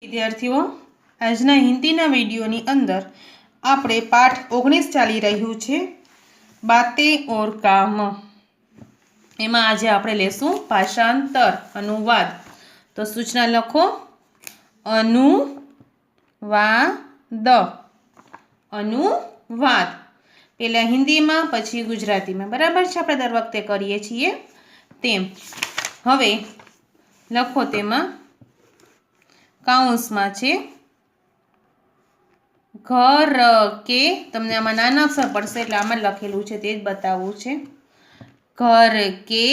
વિદ્યાર્થીઓ, આજના હિન્દીના વિડીયોની અંદર આપણે પાઠ 19 ચાલી રહ્યું છે, બાતે ઓર કામ. એમાં આજે આપણે લેશું ભાષાંતર, અનુવાદ. તો સૂચના લખો: અનુવાદ. અનુવાદ પહેલા હિન્દીમાં પછી ગુજરાતીમાં. બરાબર છે, આપણે દર વખતે કરીએ છીએ તેમ. હવે લખો, તેમાં કાઉન્સમાં છે ઘર કે. તમને આમાં નાના અક્ષર પડશે એટલે આમાં લખેલું છે તે જ બતાવવું છે. ઘર કે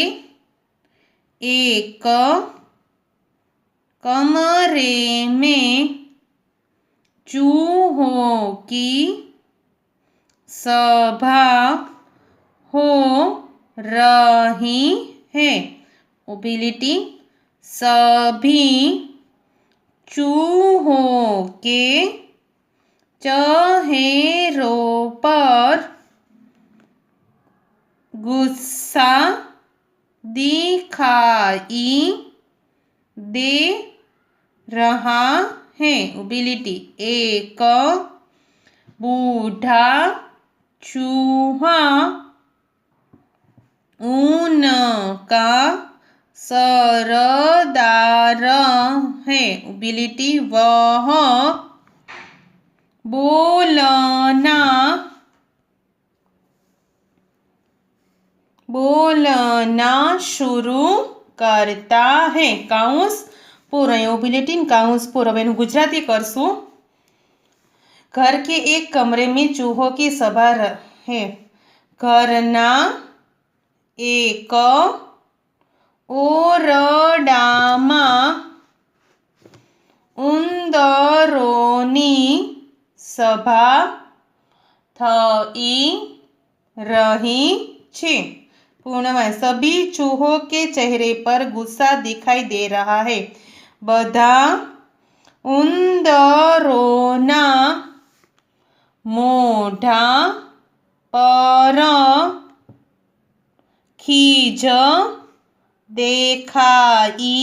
એક कमरे में चूहों की सभा हो रही है. उबिलिटी: सभी चूहों के चेहरों पर गुस्सा दिखाई दे रहा है. उबिलिटी: एक बूढ़ा चूहा उनका सरदार है. उबिलिटी: वह बोलना शुरू करता है. काउंस पूर्ण. उबिलिटी काउंस पूर्ण. अब इन्हें गुजराती करशू. घर के एक कमरे में चूहों की सभा है. घरना एक ओरडामां उंदरोनी सभा थई रही छे. पूर्णમાં सभी चूहों के चेहरे पर गुस्सा दिखाई दे रहा है. બધા ઉંદરોના મોઢા પર ખીજ દેખાઈ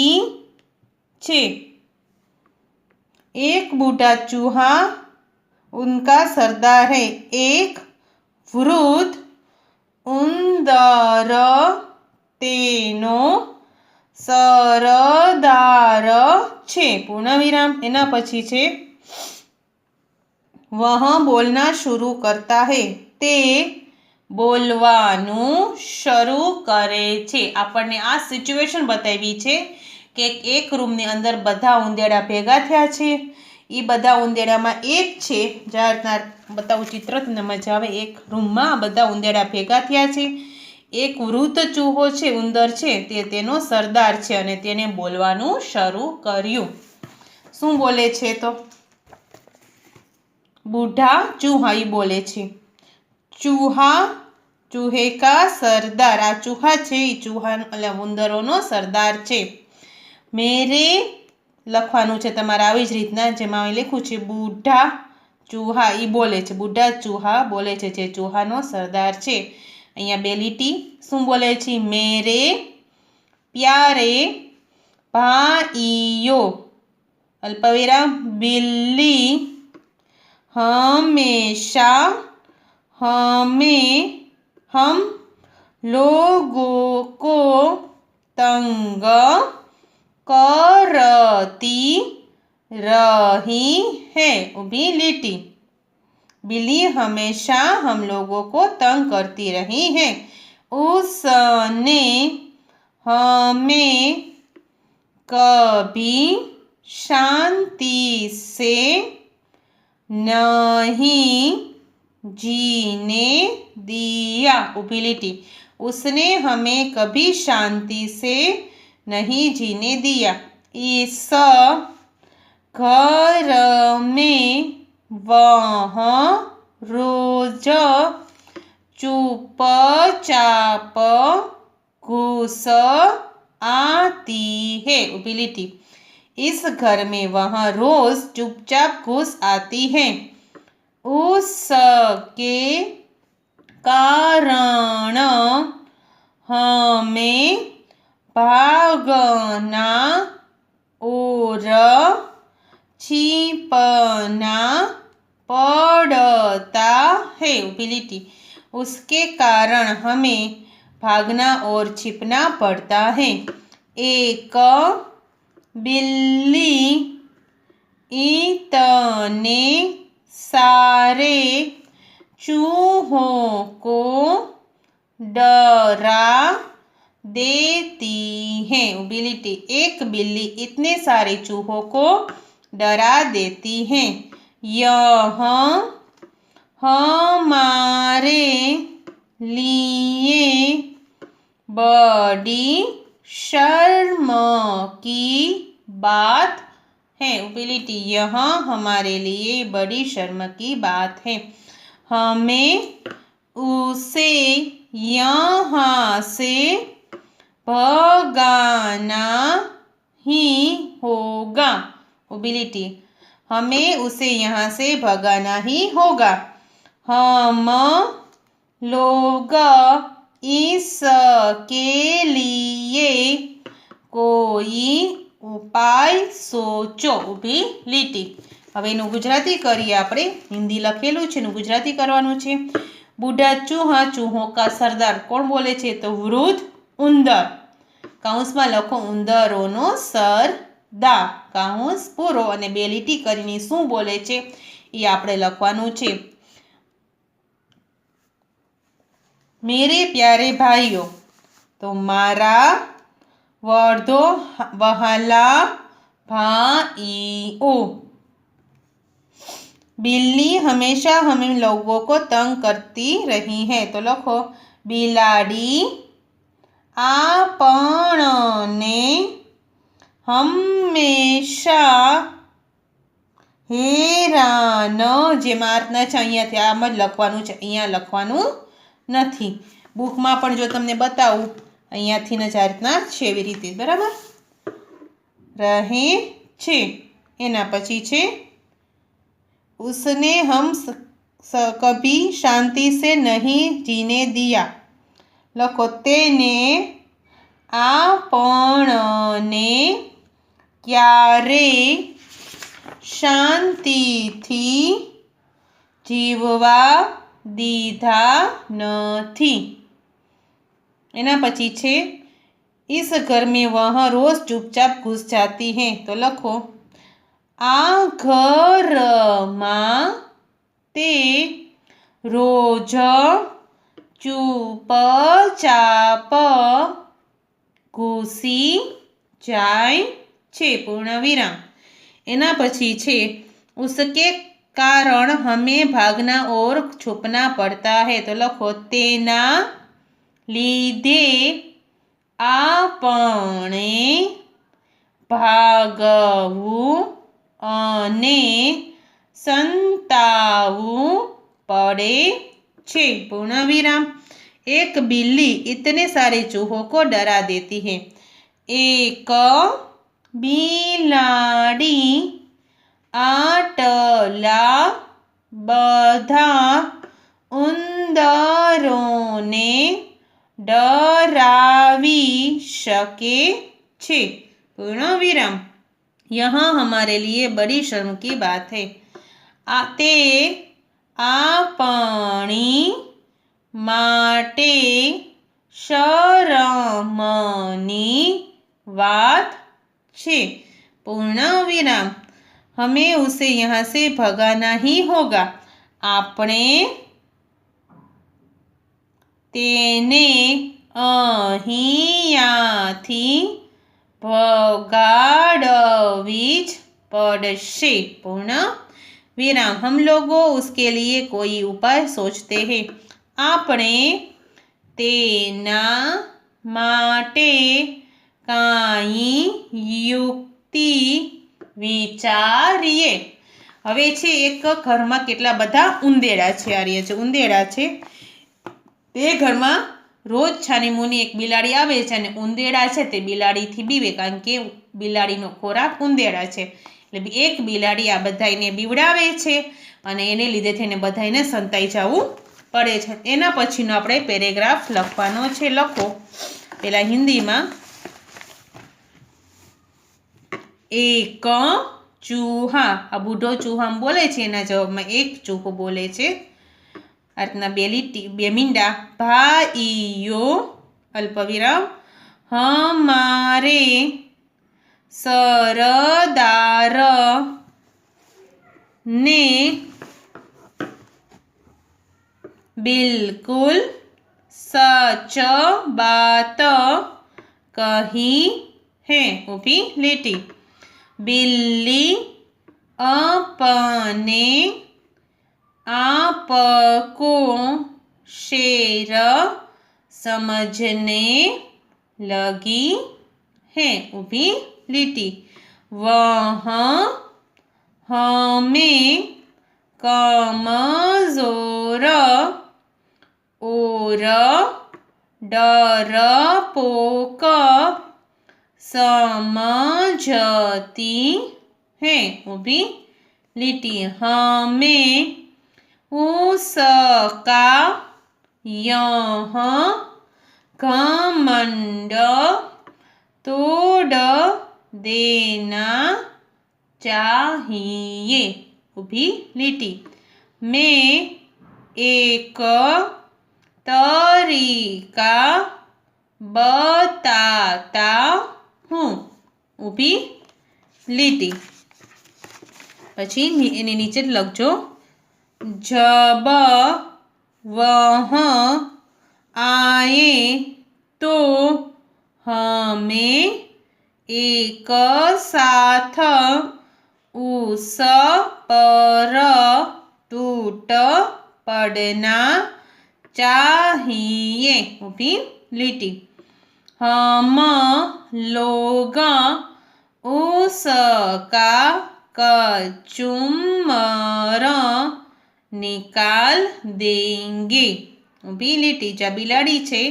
છે. एक बूढ़ा चूहा उनका सरदार है. एक वृद्ध उंदर तेनो सरदार छे. पूर्णविराम. एना पछी छे वह बोलना शुरू करता है. ते बोलवानुं शरू करे छे. आपणे आ सिच्युएशन बतावी छे કે એક રૂમની અંદર બધા ઉંદેડા ભેગા થયા છે. એ બધા ઉંદેડામાં એક છે, જ્યાં બતાવું ચિત્ર તમને મજા આવે. એક રૂમમાં બધા ઉંદેડા ભેગા થયા છે. એક વૃદ્ધ ચૂહો છે, ઉંદર છે, તે તેનો સરદાર છે અને તેને બોલવાનું શરૂ કર્યું. શું બોલે છે? તો બુઢા ચૂહા એ બોલે છે. ચૂહા ચૂહે કા સરદાર. આ ચૂહા છે એ ચૂહા એટલે ઉંદરોનો સરદાર છે. મેરે લખવાનું છે તમારે આવી જ રીતના, જેમાં લખ્યું છે બુઢા ચૂહા એ બોલે છે. બુઢા ચૂહા બોલે છે, જે ચૂહાનો સરદાર છે. અહીંયા બે લીટી શું બોલે છે? મેરે પ્યારે ભાઈઓ અલ્પવિરામ બિલ્લી હમેશા हम लोगों को तंग करती रही है. उबिलिटी: बिल्ली हमेशा हम लोगों को तंग करती रही है. उसने हमें कभी शांति से नहीं जीने दिया. उबिलिटी: उसने हमें कभी शांति से नहीं जीने दिया. इस घर में वह रोज चुपचाप घुस आती है. उबिलिटी: इस घर में वह रोज चुपचाप घुस आती है. उसके कारण हमें भागना और छिपना पड़ता है। उबिलिटी उसके कारण हमें भागना और छिपना पड़ता है। एक बिल्ली इतने सारे चूहों को डरा देती है। उबिलिटी एक बिल्ली इतने सारे चूहों को डरा देती है। यह हमारे लिए बड़ी शर्म की बात है। उबिलिटी यह हमारे लिए बड़ी शर्म की बात है। हमें उसे यहाँ से भगाना ही होगा। उबिलिटी हमें उसे यहाँ से भगाना ही होगा। हम लोग इसके लिए कोई उपाय सोचो। उबिलिटी હવે એનું ગુજરાતી કરીએ આપણે। હિન્દી લખેલું છે એનું ગુજરાતી કરવાનું છે। બુઢા ચૂહા ચૂહો કા સરદાર કોણ બોલે છે? તો વૃદ્ધ ઉંદર। કૌંસમાં લખો ઉંદરોનો સરદાર કૌંસ પૂરો અને બે લીટી કરીને શું બોલે છે એ આપણે લખવાનું છે। मेरे प्यारे भाइयों तो मारा वर्धो वहाला भाइयों बिल्ली हमेशा हमें लोगों को तंग करती रही है। तो लखो बिलाड़ी आपने हमेशा हेरान जे मार्क न छे अहींयाथी आम ज लखवानुं छे, अहींया लखवानुं નથી। બુકમાં પણ જો તમને બતાવું અહીંયાથી જ આ રીતના છે એવી રીતે બરાબર રહે છે। એના પછી છે उसने हम कभी शांति से नहीं जीने दिया। लखो तेने आपने क्यारे शांतिथी जीववा दीधा नहीं। एना पछी छे इस घर में वह रोज चुपचाप घुस जाती है। तो लखो आ घर में ते रोज चुपचाप घुसी जाय छे। पूर्ण विराम। एना पछी छे उसके कारण हमें भागना और छुपना पड़ता है। तो लखो तेना लीधे आपणे भागवू अने संतावू पड़े छे। पूर्ण विराम। एक बिल्ली इतने सारे चूहों को डरा देती है। एक बिलाड़ी आटला बधा उंदरोने डरावी शके छे। पूर्ण विराम। यहाँ हमारे लिए बड़ी शर्म की बात है। आते आपणी माटे शरमनी बात छे। पूर्ण विराम। हमें उसे यहाँ से भगाना ही होगा। आपणे तेने अहींयाथी भगाड़वी ज पड़शे। पूर्ण विराम। हम लोगों उसके लिए कोई उपाय सोचते हैं। आपणे तेना माटे काई युक्ति विचारीए। हवे छे एक घरमां केटला बधा उंदेड़ा छे। आ रह्या छे उंदेड़ा छे। ते घरमां रोज छानीमुनी एक बिलाड़ी आवे छे अने उंदेड़ा छे ते बिलाड़ीथी बीवे कारण के बिलाड़ीनो खोराक उंदेड़ा छे। એટલે એક બિલાડી આ બધાયને બીવડાવે છે અને એને લીધે થઈને બધાયને સંતાઈ જવું પડે છે। એના પછીનો આપણે પેરેગ્રાફ લખવાનો છે। લખો પેલા હિન્દીમાં। एक ચૂહા, આ બુઢો ચૂહા બોલે છે એના જવાબમાં એક ચૂહો બોલે છે. આ રીતના બે મીંડા, ભાઈઓ અલ્પવિરામ હમારે સરદાર ने बिल्कुल सच बात कही है. ऊपी લીટી. बिल्ली अपने आप को शेर समझने लगी है. ऊपी લીટી. वह हमें कमजोर और डरपोक समझती है. ऊपी લીટી. हमें उसका यह घमंड तोड़ देना चाहिए. ऊपी લીટી. मैं एक तरीका बताता हूँ. ऊपी લીટી. પછી એની નીચે લખજો, जब वह आए तो हमें एक साथ उस पर टूट पड़ना चाहिए. ऊपी લીટી. हम लोग उसका कचूमर निकाल देंगे. ઊભી લીટી. જ્યાં બિલાડી છે,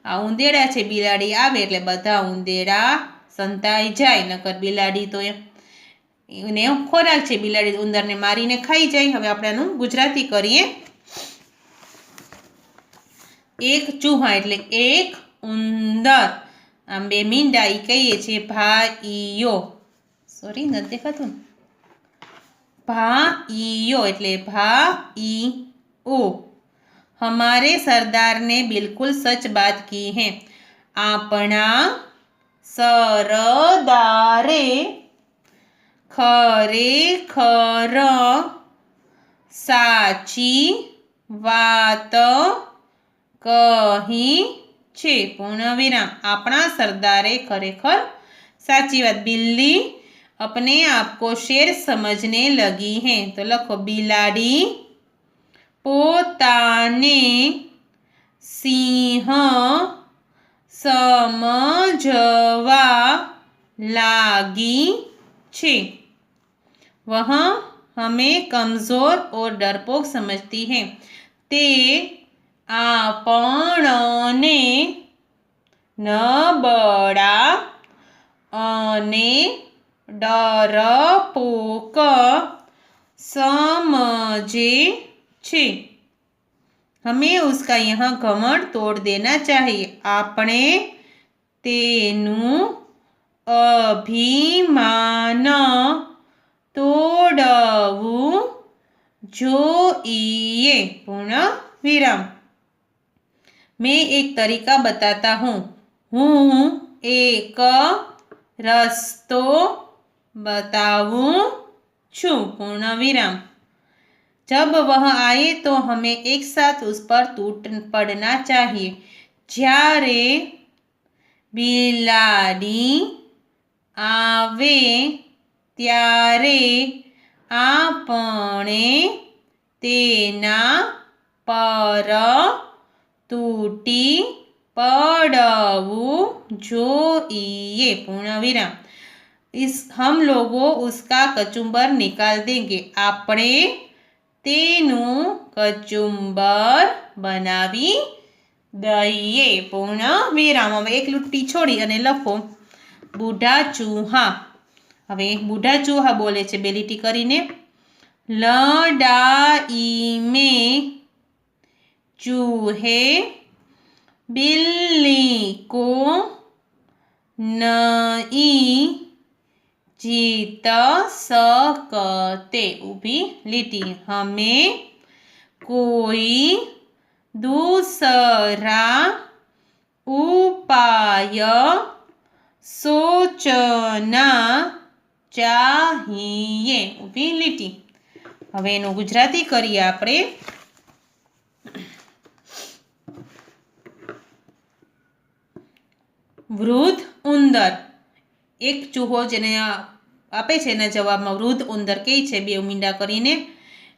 આ ઉંદેડા છે, બિલાડી આવે એટલે બધા ઉંદેડા સંતાઈ જાય, નકર બિલાડી તો એને ખોરાક છે, બિલાડી ઉંદરને મારીને ખાઈ જાય. હવે આપણે આનું ગુજરાતી કરીએ. એક ચૂહા એટલે એક ઉંદર, આમ બે મીંડા ઈ કહીએ છીએ ભાઈઓ. સોરી, નથી દેખાતું. भाइयों એટલે भाइयों. हमारे सरदार ने बिल्कुल सच बात की है. આપણા સરદારે ખરેખર સાચી વાત કહી છે. પૂર્ણવિરામ. આપણા સરદારે ખરેખર સાચી વાત. બિલ્લી अपने आप को शेर समझने लगी है. तो लखो, बिलाड़ी पोताने सिंह समझवा लागी छे. वह हमें कमजोर और डरपोक समझती है. ते આપણને નબળા અને डरपोक समझे छे. हमें उसका यह घमंड तोड़ देना चाहिए. આપણે તેનું અભિમાન તોડવું જોઈએ. પૂર્ણ વિરામ. मैं एक तरीका बताता हूँ. હું એક રસ્તો बताऊं छू. पूर्ण विराम. जब वह आए तो हमें एक साथ उस पर टूट पड़ना चाहिए. જ્યારે બિલાડી આવે ત્યારે આપણે તેના પર તૂટી પડવું જોઈએ. પૂર્ણ વિરામ. हम लोगों उसका कचुम्बर निकाल देंगे. આપણે તેનું કચુંબર બનાવી દઈએ. પૂર્ણ વિરામ. હવે એક લીટી છોડી અને લખો, બુઢા ચૂહા. હવે બુઢા ચૂહા બોલે છે બે લીટી કરીને. લડાઈ में चूहे बिल्ली को नहीं जीत सकते ऊभी લીટી हमें कोई दूसरा उपाय सोचना चाहिए ઊભી લીટી। હવે એનું ગુજરાતી કરીએ આપણે। વૃદ્ધ ઉંદર, એક ચૂહો જેને આપે છે એના જવાબમાં વૃદ્ધ ઉંદર કહે છે બે મીંડા કરીને,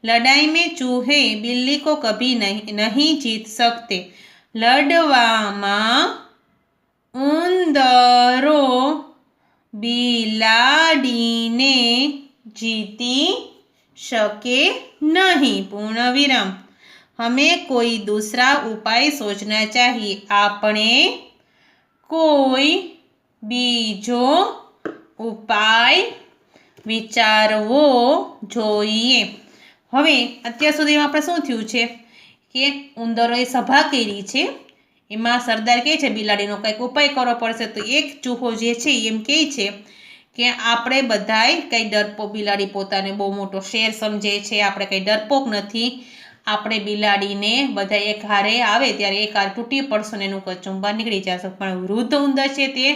લડાઈ में चूहे बिल्ली को कभी नहीं जीत सकते। લડવામાં ઉંદરો બિલાડીને જીતી શકે નહીં। પૂર્ણ વિરામ। हमें कोई दूसरा उपाय सोचना चाहिए। આપણે કોઈ બીજો ઉપાય વિચારવો જોઈએ। હવે અત્યાર સુધીમાં આપણે શું થયું છે કે ઉંદરોએ સભા કરી છે, એમાં સરદાર કહે છે બિલાડીનો કંઈક ઉપાય કરવો પડશે। તો એક ચૂહો જે છે એમ કહે છે કે આપણે બધાય કંઈ ડરપોક, બિલાડી પોતાને બહુ મોટો શેર સમજે છે, આપણે કંઈ ડરપોક નથી, આપણે બિલાડીને બધા એક હારે આવે ત્યારે એક હાર તૂટી પડશો ને એનું કચું બહાર નીકળી જશે। પણ વૃદ્ધ ઉંદર છે તે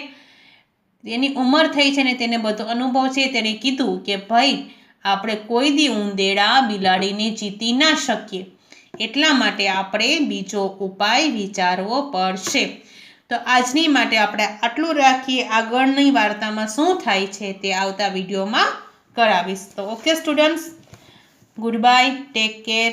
એની ઉંમર થઈ છે ને તેને બધો અનુભવ છે, તેણે કીધું કે ભાઈ આપણે કોઈ દી ઉંદેડા બિલાડીને જીતી ના શકીએ, એટલા માટે આપણે બીજો ઉપાય વિચારવો પડશે। તો આજની માટે આપણે આટલું રાખીએ। આગળની વાર્તામાં શું થાય છે તે આવતા વિડીયોમાં કરાવીશ। તો okay students, good bye, take care.